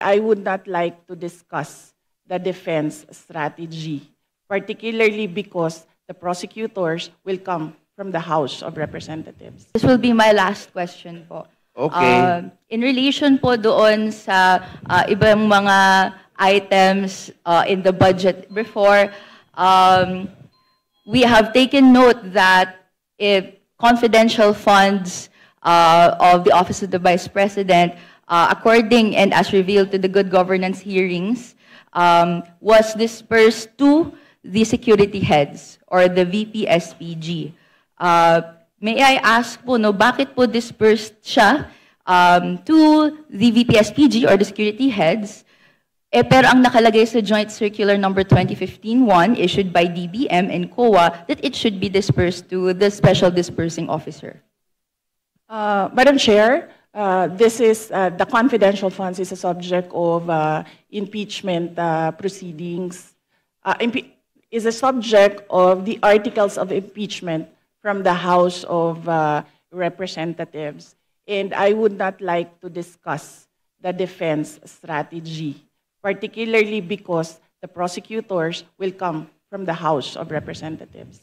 I would not like to discuss the defense strategy, particularly because the prosecutors will come from the House of Representatives. This will be my last question po. Okay. In relation po doon sa ibang mga items in the budget before, we have taken note that if confidential funds of the Office of the Vice President, according and as revealed to the good governance hearings, was dispersed to the security heads or the VP-SPG. May I ask po, no, bakit po dispersed siya to the VP-SPG or the security heads, pero ang nakalagay sa Joint Circular Number 2015-1 issued by DBM and COA that it should be dispersed to the Special Dispersing Officer? Madam Chair, this is the confidential funds is a subject of impeachment proceedings. Is a subject of the articles of impeachment from the House of Representatives, and I would not like to discuss the defense strategy, particularly because the prosecutors will come from the House of Representatives.